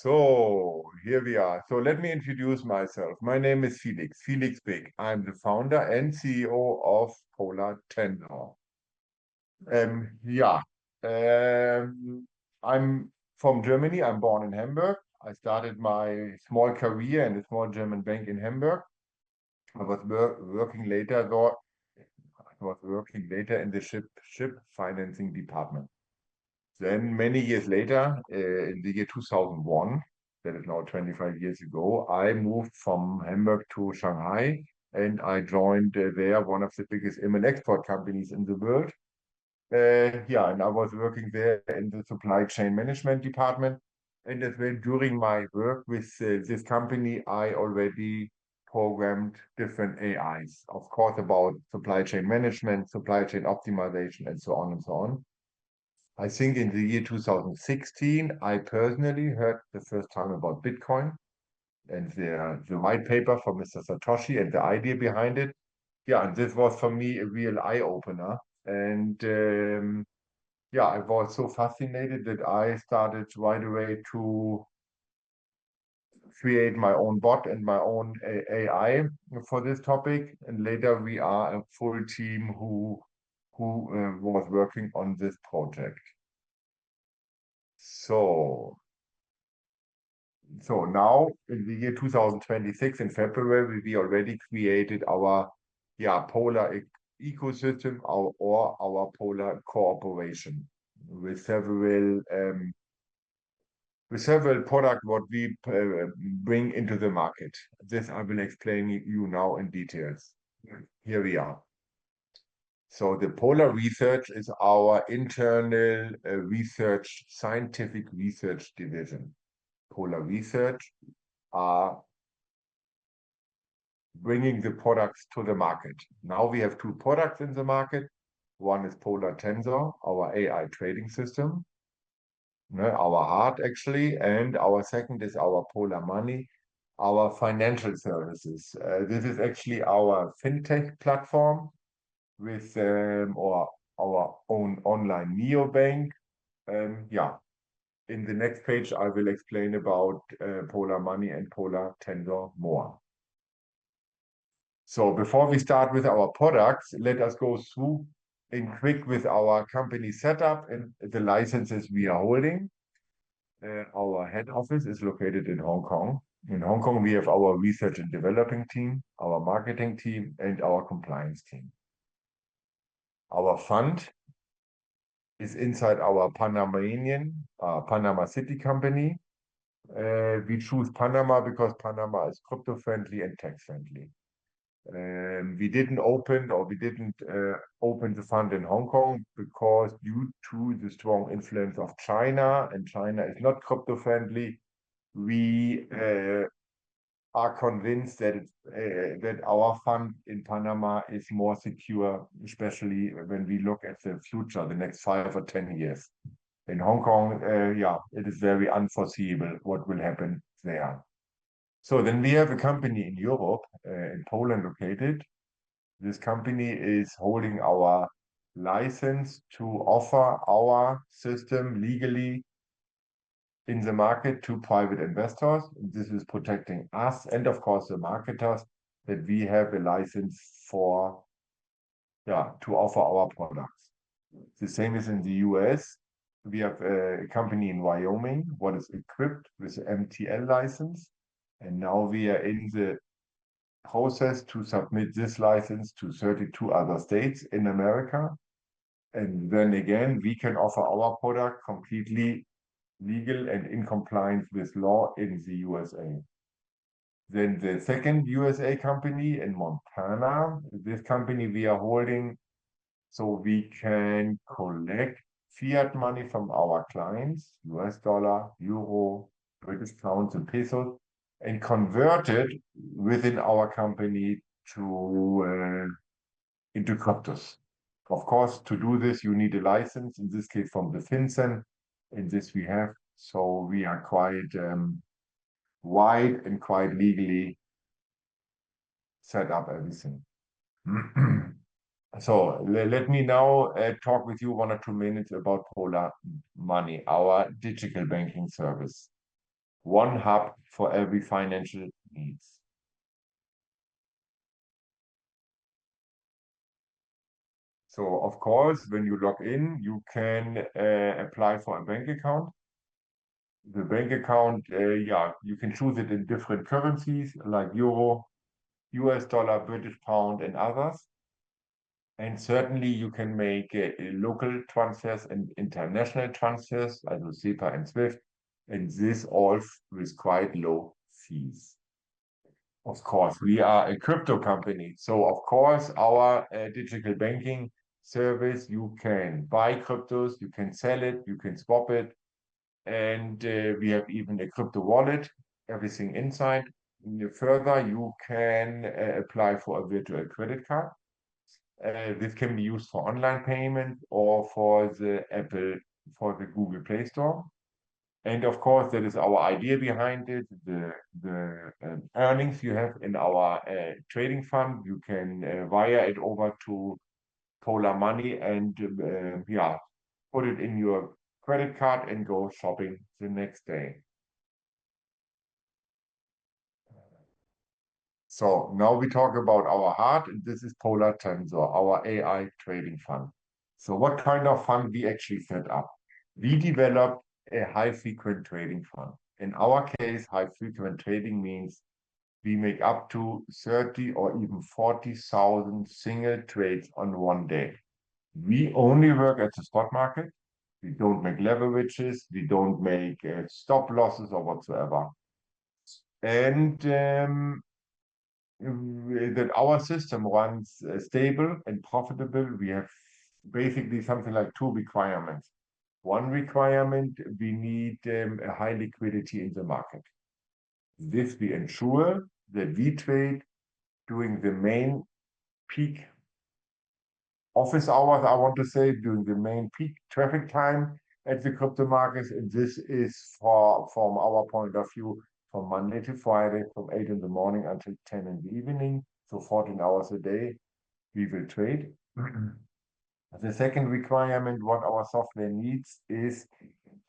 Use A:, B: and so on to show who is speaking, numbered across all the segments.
A: So here we are. So let me introduce myself. My name is Felix Bick. I'm the founder and CEO of Polar Tensor. Yeah, I'm from Germany. I'm born in Hamburg. I started my small career in a small German bank in Hamburg. I was working later though. I was working later in the ship financing department. Then many years later, in the year 2001, that is now 25 years ago, I moved from Hamburg to Shanghai, and I joined there one of the biggest import export companies in the world. Yeah, and I was working there in the supply chain management department. And as well, during my work with this company, I already programmed different AIs, of course, about supply chain management, supply chain optimization, and so on and so on. I think in the year 2016, I personally heard the first time about Bitcoin and the white paper from Mr. Satoshi and the idea behind it. Yeah, and this was for me a real eye-opener. And yeah, I was so fascinated that I started right away to create my own bot and my own AI for this topic. And later we are a full team who was working on this project. So now in the year 2026, in February, we already created our Polar ecosystem, our Polar cooperation with several products what we bring into the market. This I will explain you now in details. Here we are. So the Polar Research is our internal scientific research division. Polar Research are bringing the products to the market. Now we have two products in the market. One is Polar Tensor, our AI trading system, our heart actually, and our second is our Polar Money, our financial services. This is actually our fintech platform with or our own online neobank. Yeah, in the next page, I will explain about Polar Money and Polar Tensor more. So before we start with our products, let us go through in quick with our company setup and the licenses we are holding. Our head office is located in Hong Kong. In Hong Kong, we have our research and developing team, our marketing team, and our compliance team. Our fund is inside our Panama City company. We choose Panama because Panama is crypto friendly and tax friendly. We didn't open the fund in Hong Kong because due to the strong influence of China, and China is not crypto friendly, we are convinced that our fund in Panama is more secure, especially when we look at the future, the next 5 or 10 years. In Hong Kong, yeah, it is very unforeseeable what will happen there. So then we have a company in Europe, in Poland located. This company is holding our license to offer our system legally in the market to private investors. This is protecting us and of course the marketers that we have a license for, to offer our products. The same is in the US. We have a company in Wyoming, what is equipped with MTL license. And now we are in the process to submit this license to 32 other states in America. And then again, we can offer our product completely legal and in compliance with law in the USA. Then the second USA company in Montana, this company we are holding so we can collect fiat money from our clients, US dollar, euro, British pounds and pesos, and convert it within our company to into cryptos. Of course, to do this, you need a license, in this case from the FinCEN, and this we have. So we are quite wide and quite legally set up everything. So let me now talk with you 1 or 2 minutes about Polar Money, our digital banking service. one hub for every financial needs. So of course, when you log in, you can apply for a bank account. The bank account, yeah, you can choose it in different currencies like Euro, US dollar, British pound, and others. And certainly you can make local transfers and international transfers, also SEPA and SWIFT, and this all with quite low fees. Of course, we are a crypto company. So of course, our digital banking service, you can buy cryptos, you can sell it, you can swap it. And we have even a crypto wallet, everything inside. Further, you can apply for a virtual credit card. This can be used for online payment or for the Google Play Store. And of course, that is our idea behind it. The earnings you have in our trading fund, you can wire it over to Polar Money and yeah, put it in your credit card and go shopping the next day. So now we talk about our heart, and this is Polar Tensor, our AI trading fund. So what kind of fund we actually set up? We developed a high-frequent trading fund. In our case, high-frequent trading means we make up to 30 or even 40,000 single trades on one day. We only work at the spot market. We don't make leverages. We don't make stop losses or whatsoever. And that our system runs stable and profitable, we have basically something like two requirements. One requirement, we need a high liquidity in the market. This we ensure that we trade during the main peak office hours, I want to say, during the main peak traffic time at the crypto markets. And this is from our point of view, from Monday to Friday, from 8 in the morning until 10 in the evening. So 14 hours a day, we will trade. The second requirement, what our software needs is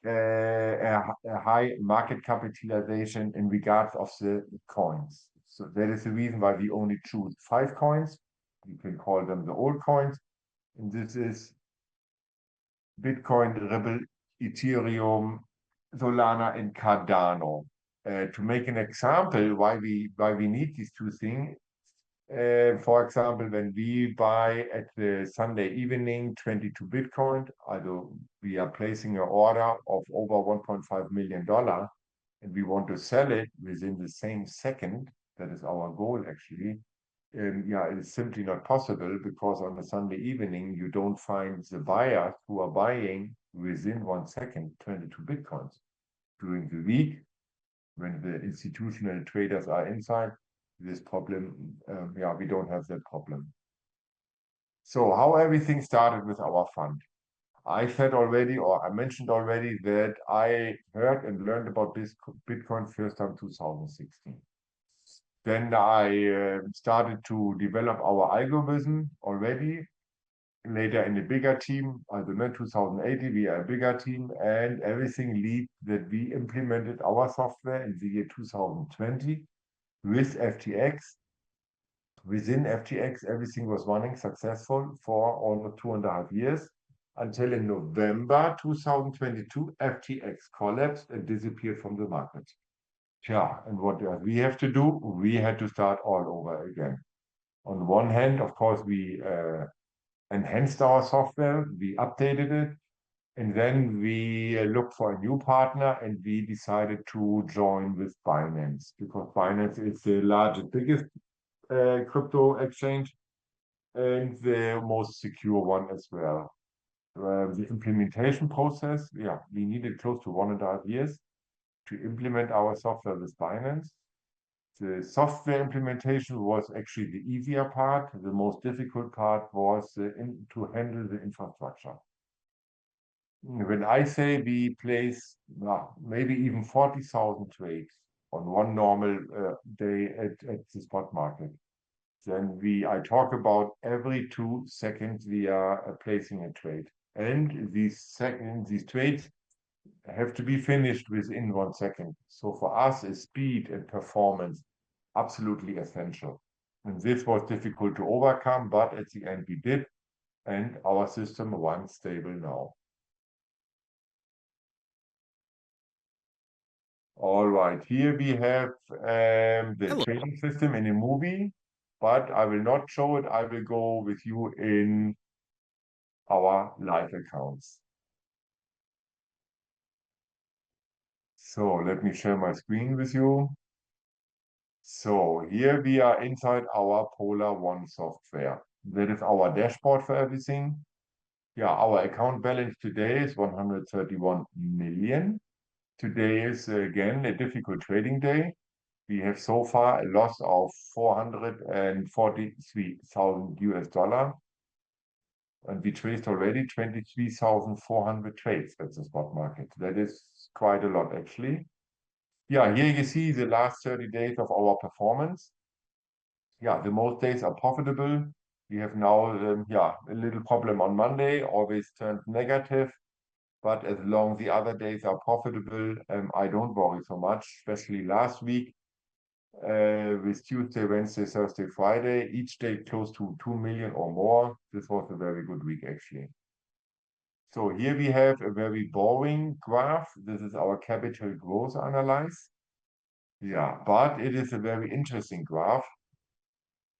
A: a high market capitalization in regards of the coins. So that is the reason why we only choose 5 coins. You can call them the old coins. And this is Bitcoin, Ripple, Ethereum, Solana, and Cardano. To make an example, why we need these two things. For example, when we buy at the Sunday evening 22 Bitcoin, although we are placing an order of over $1.5 million, and we want to sell it within the same second, that is our goal actually. Yeah, it is simply not possible because on a Sunday evening, you don't find the buyers who are buying within 1 second 22 Bitcoins. During the week, when the institutional traders are inside, this problem, yeah, we don't have that problem. So how everything started with our fund. I said already, or I mentioned already that I heard and learned about this Bitcoin first time 2016. Then I started to develop our algorithm already. Later in a bigger team, I don't know, 2018, we are a bigger team, and everything lead that we implemented our software in the year 2020 with FTX. Within FTX, everything was running successful for almost 2.5 years until in November 2022, FTX collapsed and disappeared from the market. Yeah, and what we have to do? We had to start all over again. On one hand, of course, we enhanced our software, we updated it, and then we looked for a new partner and we decided to join with Binance because Binance is the largest, biggest crypto exchange and the most secure one as well. The implementation process, yeah, we needed close to 1.5 years to implement our software with Binance. The software implementation was actually the easier part. The most difficult part was to handle the infrastructure. When I say we place maybe even 40,000 trades on one normal day at the spot market, then I talk about every 2 seconds we are placing a trade. And these trades have to be finished within 1 second. So for us, is speed and performance absolutely essential. And this was difficult to overcome, but at the end we did, and our system runs stable now. All right, here we have the trading system in a movie, but I will not show it. I will go with you in our live accounts. So let me share my screen with you. So here we are inside our Polar One software. That is our dashboard for everything. Yeah, our account balance today is 131 million. Today is again a difficult trading day. We have so far a loss of 443,000 US dollar. And we traced already 23,400 trades at the spot market. That is quite a lot, actually. Yeah, here you see the last 30 days of our performance. Yeah, the most days are profitable. We have now, yeah, a little problem on Monday, always turned negative. But as long the other days are profitable, I don't worry so much, especially last week with Tuesday, Wednesday, Thursday, Friday, each day close to 2 million or more. This was a very good week, actually. So here we have a very boring graph. This is our capital growth analyze. Yeah, but it is a very interesting graph.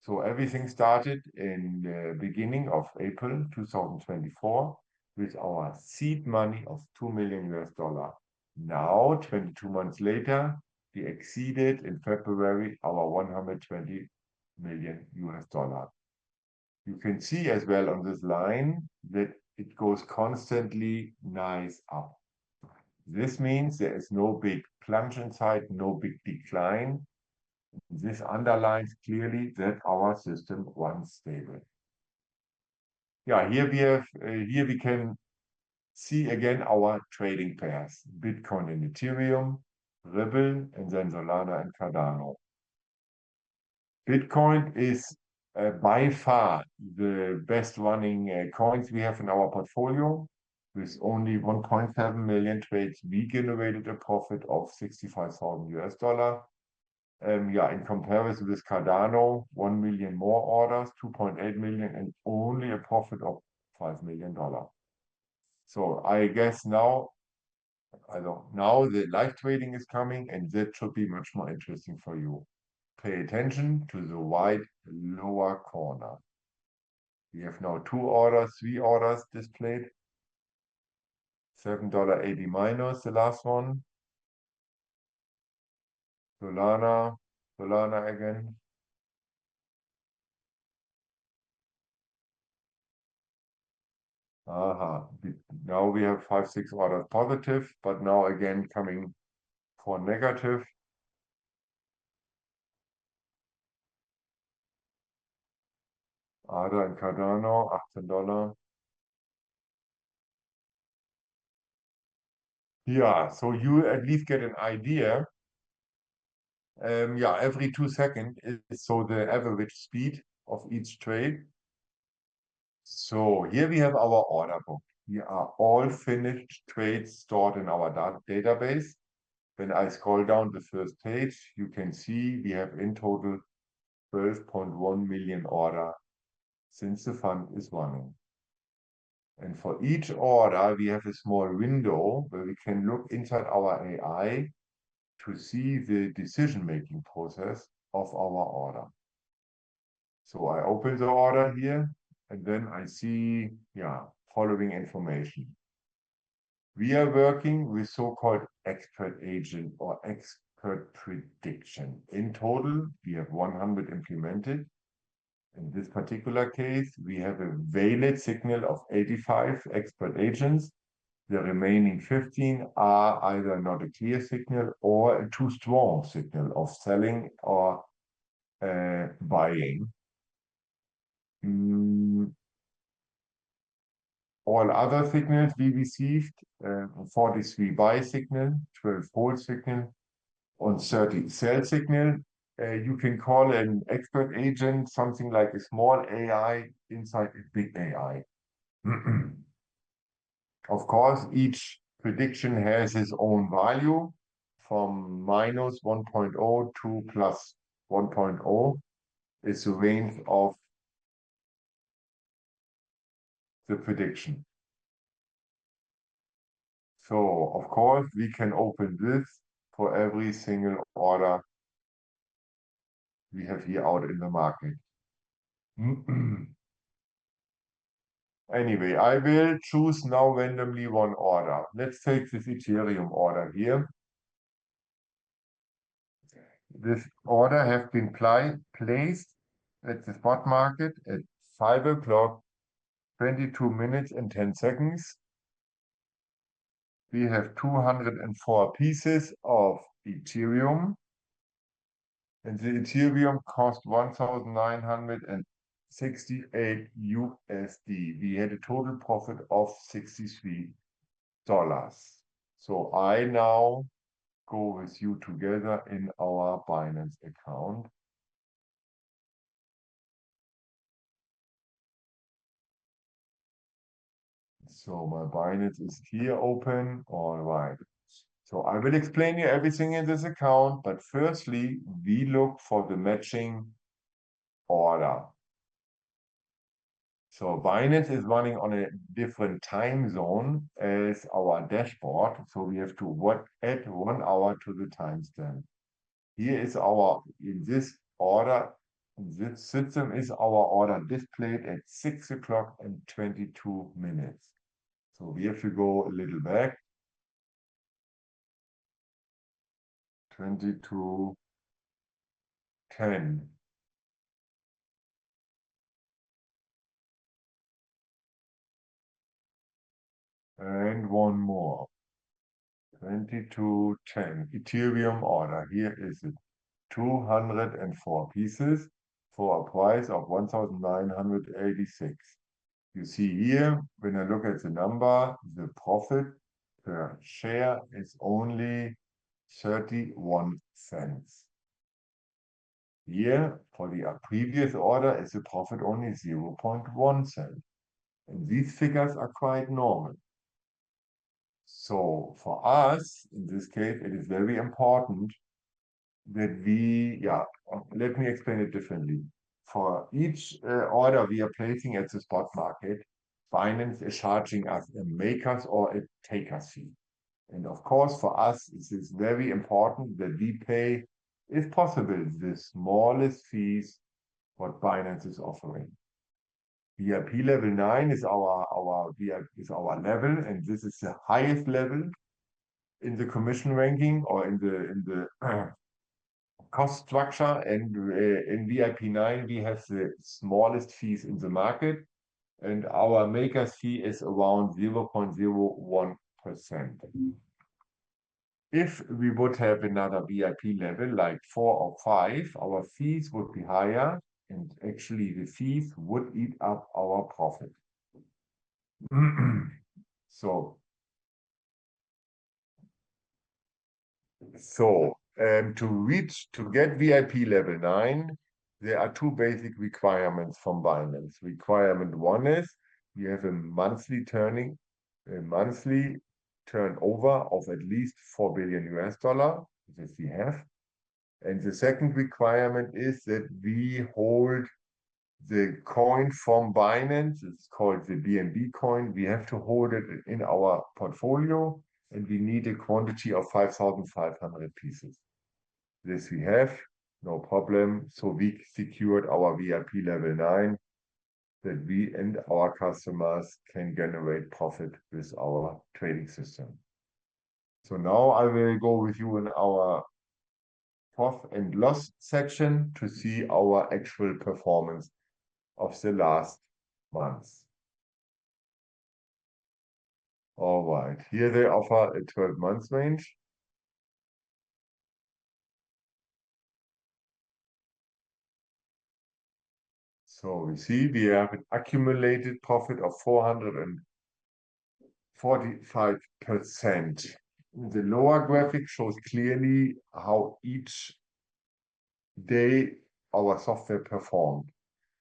A: So everything started in the beginning of April 2024 with our seed money of 2 million US dollar. Now, 22 months later, we exceeded in February our 120 million US dollar. You can see as well on this line that it goes constantly nice up. This means there is no big plunge inside, no big decline. This underlines clearly that our system runs stable. Yeah, here we can see again our trading pairs: Bitcoin and Ethereum, Ripple, and then Solana and Cardano. Bitcoin is by far the best running coins we have in our portfolio. With only 1.7 million trades, we generated a profit of 65,000 US dollar. Yeah, in comparison with Cardano, 1 million more orders, 2.8 million, and only a profit of $5 million. So I guess now the live trading is coming, and that should be much more interesting for you. Pay attention to the white lower corner. We have now 3 orders displayed. $7.80 minus the last one. Solana again. Aha, now we have 5, 6 orders positive, but now again coming for negative. ADA and Cardano, $18. Yeah, so you at least get an idea. Yeah, every 2 seconds is so the average speed of each trade. So here we have our order book. Here are all finished trades stored in our database. When I scroll down the first page, you can see we have in total 12.1 million order since the fund is running. And for each order, we have a small window where we can look inside our AI to see the decision-making process of our order. So I open the order here, and then I see, yeah, following information. We are working with so-called expert agent or expert prediction. In total, we have 100 implemented. In this particular case, we have a valid signal of 85 expert agents. The remaining 15 are either not a clear signal or a too strong signal of selling or buying. All other signals we received, 43 buy signal, 12 hold signal, and 30 sell signal. You can call an expert agent something like a small AI inside a big AI. Of course, each prediction has its own value from minus 1.0 to plus 1.0 is the range of the prediction. So, of course, we can open this for every single order we have here out in the market. Anyway, I will choose now randomly one order. Let's take this Ethereum order here. This order has been placed at the spot market at 5 o'clock, 22 minutes and 10 seconds. We have 204 pieces of Ethereum. And the Ethereum cost 1,968 USD. We had a total profit of $63. So I now go with you together in our Binance account. So my Binance is here open. All right. So I will explain you everything in this account, but firstly, we look for the matching order. So Binance is running on a different time zone as our dashboard. So we have to add 1 hour to the timestamp. Here is in this order, this system is our order displayed at 6 o'clock and 22 minutes. So we have to go a little back. 22:10. And one more. 22:10. Ethereum order. Here is it. 204 pieces for a price of 1,986. You see here, when I look at the number, the profit per share is only 31 cents. Here, for the previous order, is the profit only 0.1 cent. And these figures are quite normal. So for us, in this case, it is very important that let me explain it differently. For each order we are placing at the spot market, Binance is charging us a makers or a takers fee. And of course, for us, it is very important that we pay, if possible, the smallest fees what Binance is offering. VIP level 9 is our level, and this is the highest level in the commission ranking or in the cost structure. And in VIP 9 we have the smallest fees in the market, and our makers fee is around 0.01%. If we would have another VIP level like 4 or 5, our fees would be higher, and actually the fees would eat up our profit. So to get VIP level 9, there are 2 basic requirements from Binance. Requirement 1 is you have a monthly turnover of at least $4 billion US, this we have. And the second requirement is that we hold the coin from Binance. It's called the BNB coin. We have to hold it in our portfolio, and we need a quantity of 5,500 pieces. This we have, no problem. So we secured our VIP level 9, that we and our customers can generate profit with our trading system. So now I will go with you in our profit and loss section to see our actual performance of the last months. All right, here they offer a 12 months range. So we see we have an accumulated profit of 445%. The lower graphic shows clearly how each day our software performed.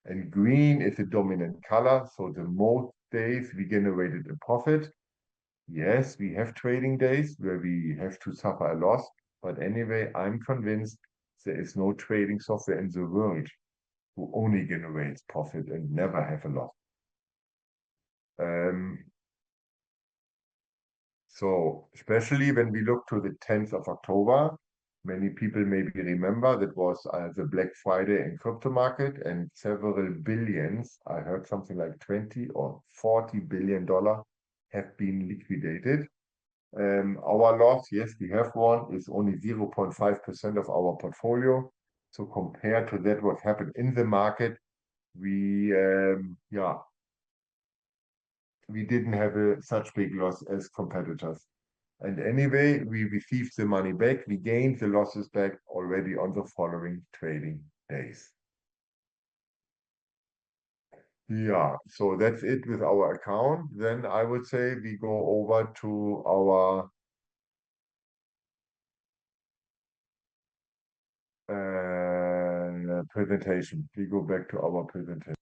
A: And green is the dominant color, so the most days we generated a profit. Yes, we have trading days where we have to suffer a loss, but anyway, I'm convinced there is no trading software in the world who only generates profit and never have a loss. So especially when we look to the 10th of October, many people maybe remember that was the Black Friday in crypto market, and several billions, I heard something like 20 or 40 billion dollar have been liquidated. Our loss, yes, we have one, is only 0.5% of our portfolio. So compared to that, what happened in the market, we we didn't have such big loss as competitors. And anyway, we received the money back. We gained the losses back already on the following trading days. Yeah, so that's it with our account. Then I would say we go over to our presentation. We go back to our presentation.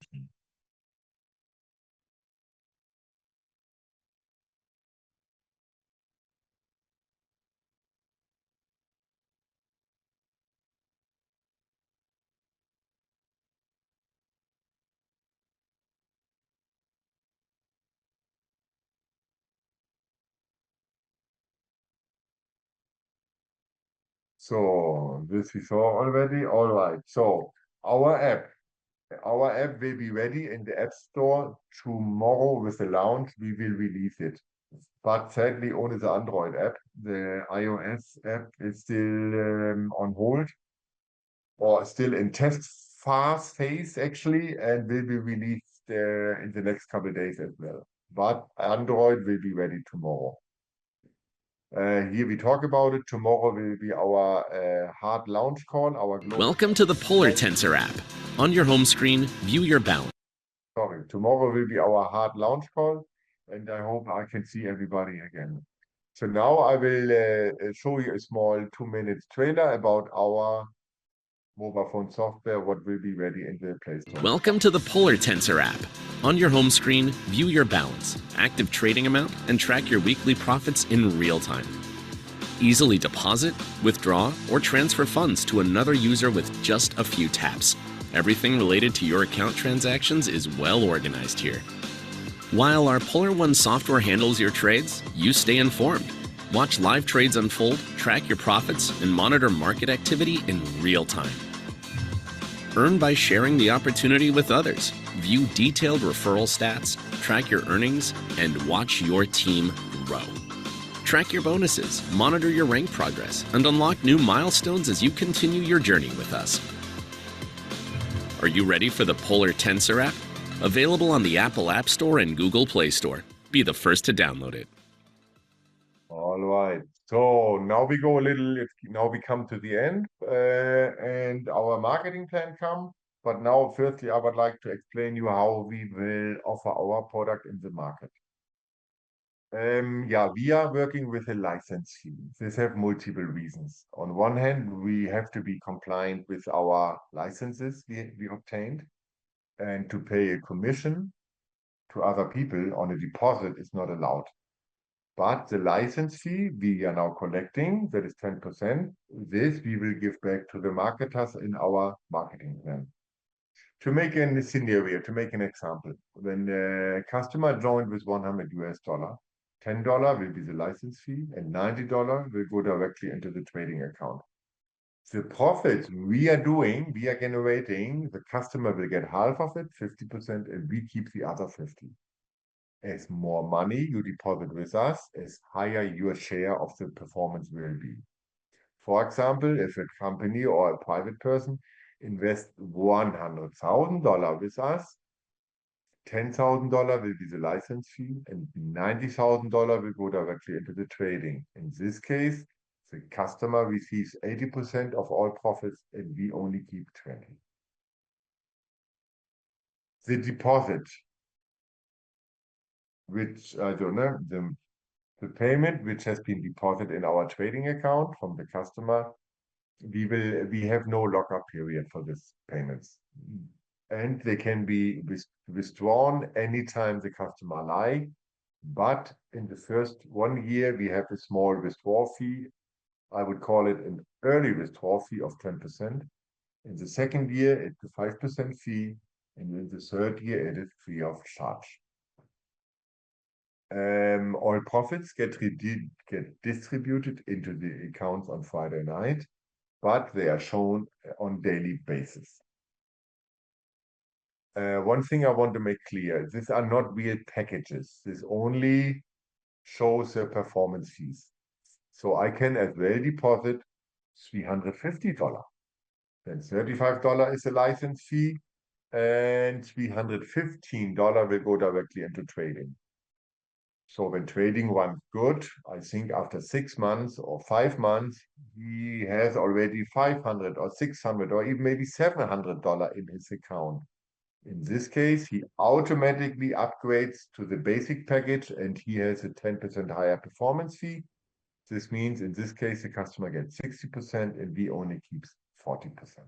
A: So this we saw already. All right. So our app will be ready in the App Store tomorrow with the launch. We will release it. But sadly, only the Android app. The iOS app is still on hold or still in test phase actually, and will be released in the next couple of days as well. But Android will be ready tomorrow. Here we talk about it. Tomorrow will be our hard launch call.
B: Welcome to the Polar Tensor app. On your home screen, view your balance.
A: Sorry, tomorrow will be our hard launch call, and I hope I can see everybody again. So now I will show you a small 2-minute trailer about our mobile phone software, what will be ready in the Play Store.
B: Welcome to the Polar Tensor app. On your home screen, view your balance, active trading amount, and track your weekly profits in real time. Easily deposit, withdraw, or transfer funds to another user with just a few taps. Everything related to your account transactions is well organized here. While our Polar One software handles your trades, you stay informed. Watch live trades unfold, track your profits, and monitor market activity in real time. Earn by sharing the opportunity with others. View detailed referral stats, track your earnings, and watch your team grow. Track your bonuses, monitor your rank progress, and unlock new milestones as you continue your journey with us. Are you ready for the Polar Tensor app? Available on the Apple App Store and Google Play Store. Be the first to download it.
A: All right. So now we go a little, now we come to the end and our marketing plan come. But now, firstly, I would like to explain you how we will offer our product in the market. Yeah, we are working with a license fee. This have multiple reasons. On one hand, we have to be compliant with our licenses we obtained, and to pay a commission to other people on a deposit is not allowed. But the license fee we are now collecting, that is 10%, this we will give back to the marketers in our marketing plan. To make a scenario, to make an example, when a customer joined with $100 US, $10 will be the license fee, and $90 will go directly into the trading account. The profits we are generating, the customer will get half of it, 50%, and we keep the other 50. As more money you deposit with us, as higher your share of the performance will be. For example, if a company or a private person invests $100,000 with us, $10,000 will be the license fee, and $90,000 will go directly into the trading. In this case, the customer receives 80% of all profits, and we only keep 20. The deposit, which I don't know, the payment which has been deposited in our trading account from the customer, we have no lockup period for this payments. And they can be withdrawn anytime the customer like. But in the first 1 year, we have a small withdrawal fee. I would call it an early withdrawal fee of 10%. In the second year, it's a 5% fee. And in the third year, it is free of charge. All profits get distributed into the accounts on Friday night, but they are shown on daily basis. One thing I want to make clear, these are not real packages. This only shows the performance fees. So I can as well deposit $350. Then $35 is the license fee, and $315 will go directly into trading. So when trading runs good, I think after 6 months or 5 months, he has already $500 or $600 or even maybe $700 in his account. In this case, he automatically upgrades to the basic package and he has a 10% higher performance fee. This means in this case, the customer gets 60% and we only keeps 40%.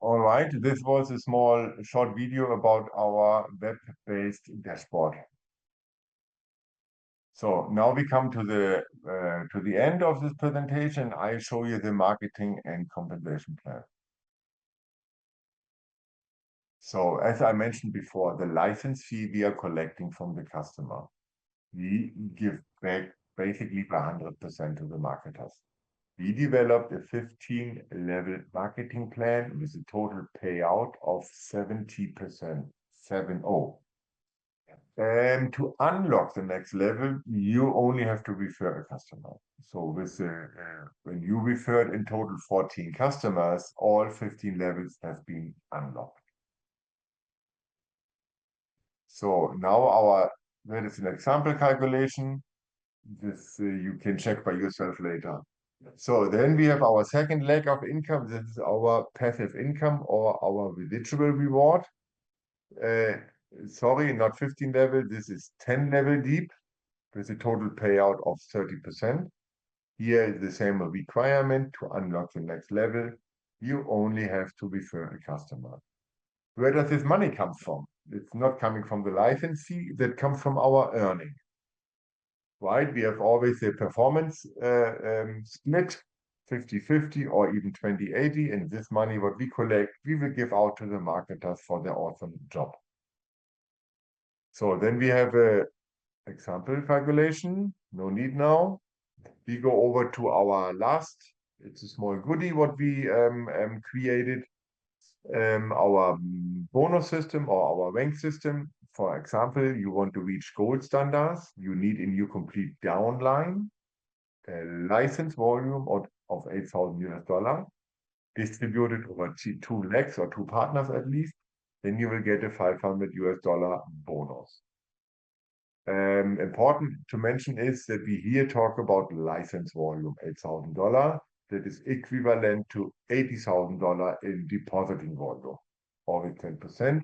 A: All right, this was a small short video about our web-based dashboard. So now we come to the end of this presentation. I show you the marketing and compensation plan. So as I mentioned before, the license fee we are collecting from the customer, we give back basically 100% to the marketers. We developed a 15-level marketing plan with a total payout of 70%, 70. And to unlock the next level, you only have to refer a customer. So with when you referred in total 14 customers, all 15 levels have been unlocked. So now that is an example calculation. This you can check by yourself later. So then we have our second leg of income. This is our passive income or our residual reward. Sorry, not 15 level. This is 10 level deep with a total payout of 30%. Here is the same requirement to unlock the next level. You only have to refer a customer. Where does this money come from? It's not coming from the license fee, that comes from our earning. Right? We have always a performance split, 50-50 or even 20-80. And this money, what we collect, we will give out to the marketers for their awesome job. So then we have a example calculation. No need now. We go over to our last. It's a small goodie what we created. Our bonus system or our rank system. For example, you want to reach gold standards. You need in your complete downline a license volume of $8,000 distributed over 2 legs or 2 partners at least. Then you will get a $500 bonus. Important to mention is that we here talk about license volume, $8,000. That is equivalent to $80,000 in depositing volume, or with 10%.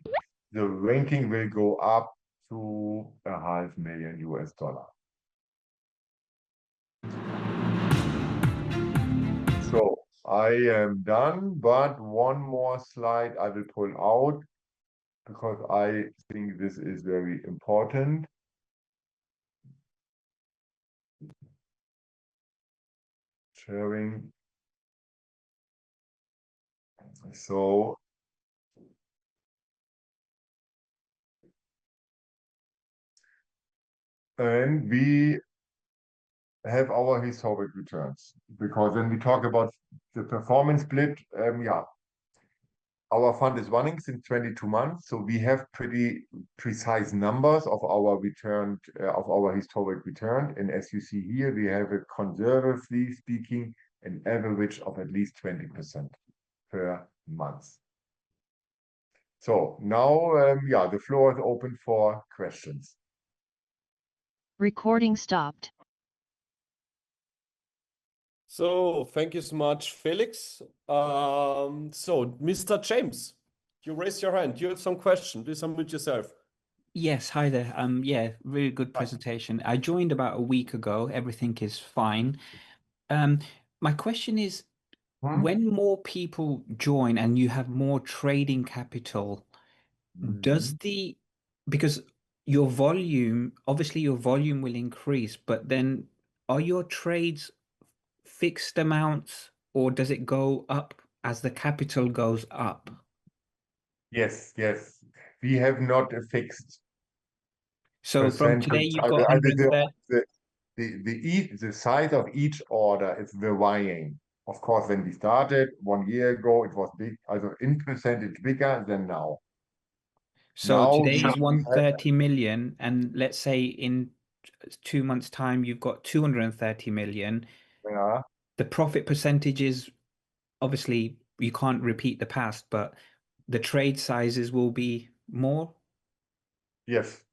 A: The ranking will go up to $500,000 US. So I am done, but one more slide I will pull out because I think this is very important. Sharing. So and we have our historic returns, because when we talk about the performance split, yeah, our fund is running since 22 months, so we have pretty precise numbers of our return, of our historic return. And as you see here, we have a, conservatively speaking, an average of at least 20% per month. So now, yeah, the floor is open for questions.
C: Recording stopped.
D: So thank you so much, Felix. So Mr. James, you raised your hand. You have some question. Please unmute yourself.
E: Yes, hi there. Yeah, really good presentation. I joined about a week ago. Everything is fine. My question is, when more people join and you have more trading capital, does the, because your volume, obviously your volume will increase, but then are your trades fixed amounts, or does it go up as the capital goes up?
A: Yes, yes. We have not a fixed
E: So from today
A: percentage.
E: you've got 130.
A: The size of each order is varying. Of course, when we started 1 year ago, it was big, also in percentage bigger than now.
E: So
A: Now
E: today
A: we
E: is 130 million, and let's say in 2 months' time you've got 230 million.
A: Yeah.
E: The profit percentage is, obviously you can't repeat the past, but the trade sizes will be more.
A: Yes,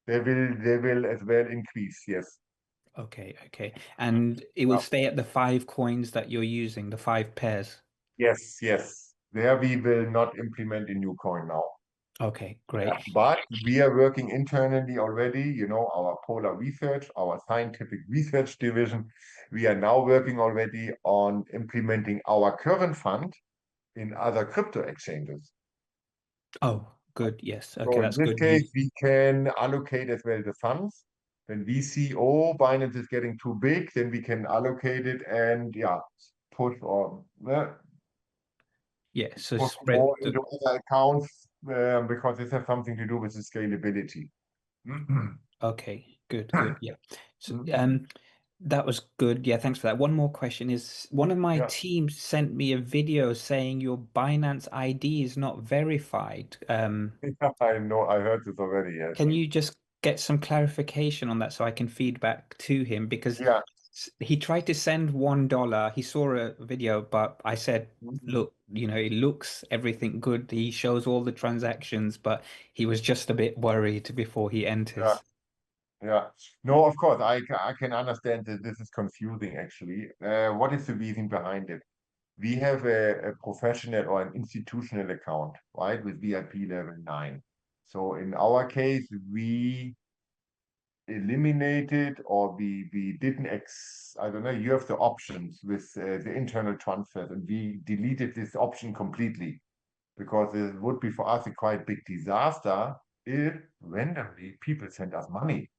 A: they will as well increase. Yes.
E: Okay. And it will stay at the 5 coins that you're using, the 5 pairs.
A: Yes. There we will not implement a new coin now.
E: Okay, great.
A: But we are working internally already, you know, our Polar Research, our scientific research division. We are now working already on implementing our current fund in other crypto exchanges.
E: Oh, good. Yes. Okay,
A: So in
E: that's
A: this
E: good
A: case,
E: news.
A: we can allocate as well the funds. When we see, oh, Binance is getting too big, then we can allocate it and yeah, push or
E: Yeah, so
A: put
E: spread
A: more
E: the,
A: into other accounts, because this has something to do with the scalability.
E: okay, good. Yeah. So that was good. Yeah, thanks for that. One more question is, one of my team sent me a video saying your Binance ID is not verified.
A: I know, I heard this already, yes.
E: Can you just get some clarification on that so I can feed back to him? Because he tried to send $1. He saw a video, but I said, look, you know, it looks everything good. He shows all the transactions, but he was just a bit worried before he enters.
A: Yeah. No, of course, I can understand that this is confusing actually. What is the reason behind it? We have a professional or an institutional account, right, with VIP level 9. So in our case, we eliminated, or we didn't I don't know, you have the options with the internal transfers, and we deleted this option completely, because it would be for us a quite big disaster if randomly people send us money.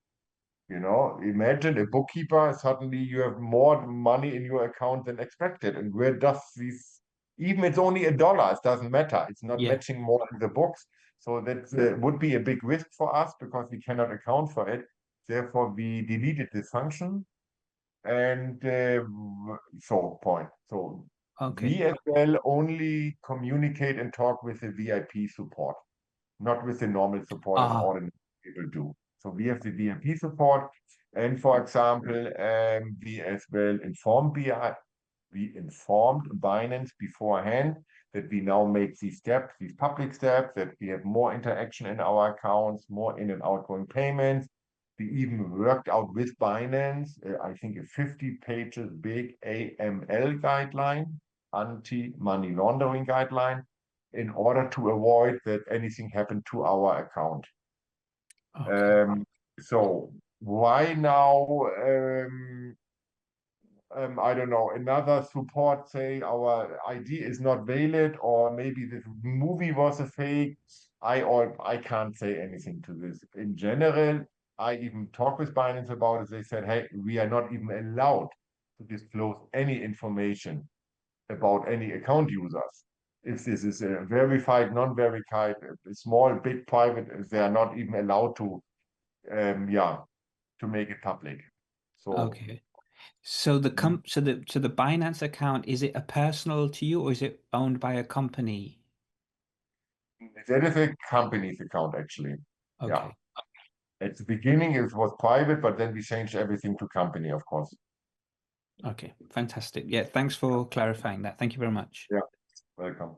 A: You know, imagine a bookkeeper, suddenly you have more money in your account than expected. And where does this, even it's only $1, it doesn't matter. It's not matching more in the books. So that would be a big risk for us because we cannot account for it. Therefore, we deleted this function. And so we as well only communicate and talk with the VIP support, not with the normal support as ordinary people do. So we have the VIP support, and for example, we as well informed Binance beforehand that we now make these steps, these public steps, that we have more interaction in our accounts, more in and outgoing payments, We even worked out with Binance, I think a 50 pages big AML guideline, anti-money laundering guideline, in order to avoid that anything happened to our account.
E: Okay.
A: So why now? I don't know, another support say our ID is not valid, or maybe the movie was a fake. I can't say anything to this. In general, I even talked with Binance about it. They said, hey, we are not even allowed to disclose any information about any account users. If this is a verified, non-verified, small, big, private, they are not even allowed to, to make it public. So
E: Okay. So the the Binance account, is it a personal to you or is it owned by a company?
A: that is a company's account, actually.
E: Okay.
A: Yeah. At the beginning, it was private, but then we changed everything to company, of course.
E: Okay. Fantastic. Yeah. Thanks for clarifying that. Thank you very much.
A: Yeah. Welcome.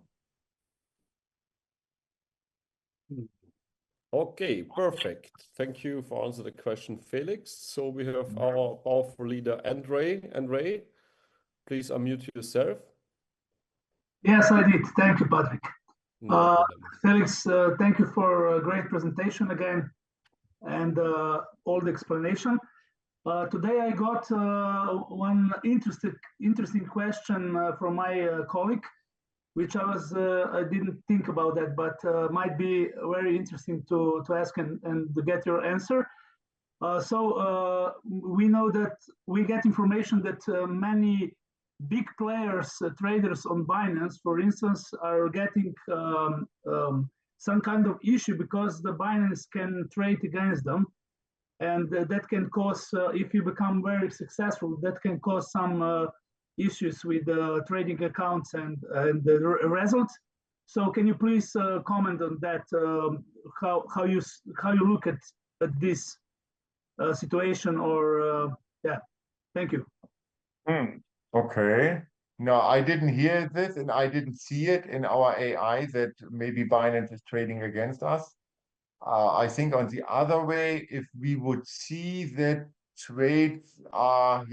D: Okay, perfect. Thank you for answering the question, Felix. So we have our powerful leader, Andre. Andre, please unmute yourself.
C: Yes, I did. Thank you, Patrick.
D: No problem.
C: Felix, thank you for a great presentation again and all the explanation. Today I got one interesting question from my colleague, which I didn't think about that, but might be very interesting to ask and to get your answer. So we know that we get information that many big players, traders on Binance, for instance, are getting some kind of issue because the Binance can trade against them. And that can cause, if you become very successful, that can cause some issues with trading accounts and the results. So can you please comment on that, how you look at this situation, or yeah, thank you.
A: Okay. No, I didn't hear this, and I didn't see it in our AI that maybe Binance is trading against us. I think on the other way, if we would see that trades are,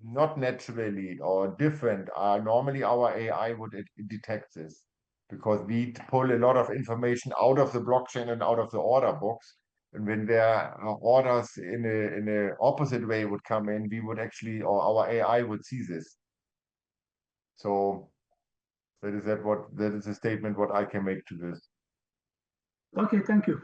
A: not naturally or different, normally our AI would detect this, because we pull a lot of information out of the blockchain and out of the order books. And when there are orders in a opposite way would come in, we would actually, or our AI would see this. So that is a statement what I can make to this.
C: Okay, thank you.